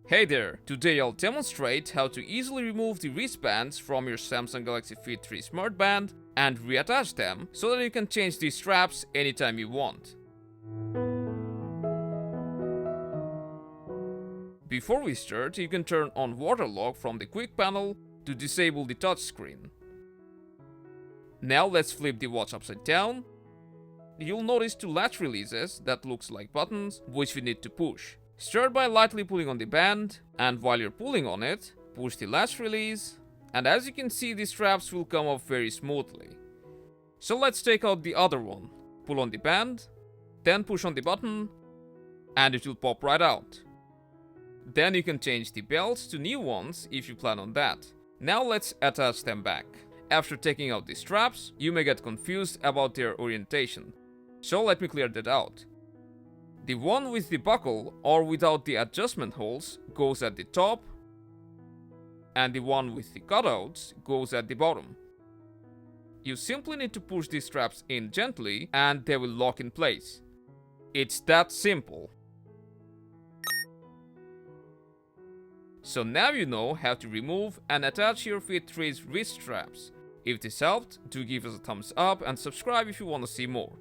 Hey there! Today I'll demonstrate how to easily remove the wristbands from your Samsung Galaxy Fit3 Smart Band and reattach them so that you can change these straps anytime you want. Before we start, you can turn on waterlock from the quick panel to disable the touchscreen. Now let's flip the watch upside down. You'll notice two latch releases that looks like buttons which we need to push. Start by lightly pulling on the band, and while you're pulling on it, push the latch release, and as you can see, the straps will come off very smoothly. So let's take out the other one. Pull on the band, then push on the button, and it will pop right out. Then you can change the belts to new ones if you plan on that. Now let's attach them back. After taking out the straps, you may get confused about their orientation, so let me clear that out. The one with the buckle or without the adjustment holes goes at the top, and the one with the cutouts goes at the bottom. You simply need to push these straps in gently and they will lock in place. It's that simple. So now you know how to remove and attach your Fit3's wrist straps. If this helped, do give us a thumbs up and subscribe if you want to see more.